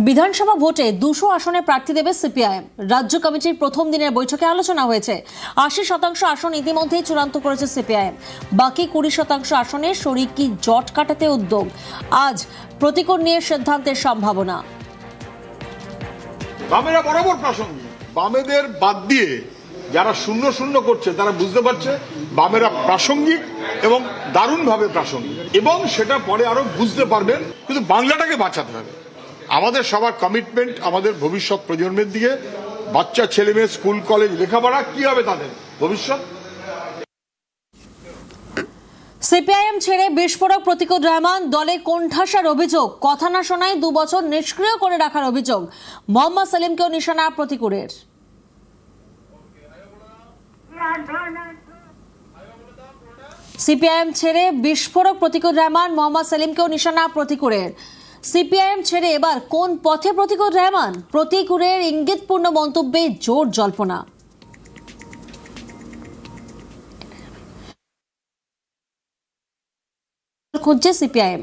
বিধানসভা ভোটে 200 আসনে প্রার্থী দেবে সিপিআইএম। রাজ্য কমিটির প্রথম দিনের বৈঠকে আলোচনা হয়েছে। 80% আসন ইতিমধ্যেই চূড়ান্ত করেছে সিপিআইএম। বাকি 20% আসনে শরিকি জট কাটাতে উদ্যোগ। আজ প্রতিকূল নিয়ে সিদ্ধান্তের সম্ভাবনা। বামেরা বরাবর প্রাসঙ্গিক। বামেদের বাদ দিয়ে যারা শূন্য শূন্য করছে তারা বুঝতে পারছে বামেরা প্রাসঙ্গিক এবং দারুণভাবে প্রাসঙ্গিক, এবং সেটা পরে আরো বুঝতে পারবেন। কিন্তু বাংলাটাকে বাঁচাতে হবে। আমাদের সবার কমিটমেন্ট আমাদের ভবিষ্যৎ প্রজন্মের দিকে। বাচ্চা ছেলে মেয়ে স্কুল কলেজ লেখাপড়া কি হবে তাদের ভবিষ্যৎ। সিপিআইএম ছেড়ে বিস্ফোরক প্রতিকূল রহমান, দলে কোণঠাসার অভিযোগ, কথা না শোনায় 2 বছর নিষ্ক্রিয় করে রাখার অভিযোগ। মোহাম্মদ সেলিমকেও নিশানা প্রতিকূলের। সিপিআইএম ছেড়ে বিস্ফোরক প্রতিকূল রহমান, মোহাম্মদ সেলিমকেও নিশানা প্রতিকূলের। সিপিআইএম ছেড়ে এবার কোন পথে প্রতিকূল রহমান? প্রতিকূলের ইঙ্গিতপূর্ণ মন্তব্যে জোর জল্পনা। খুঁজছে সিপিআইএম।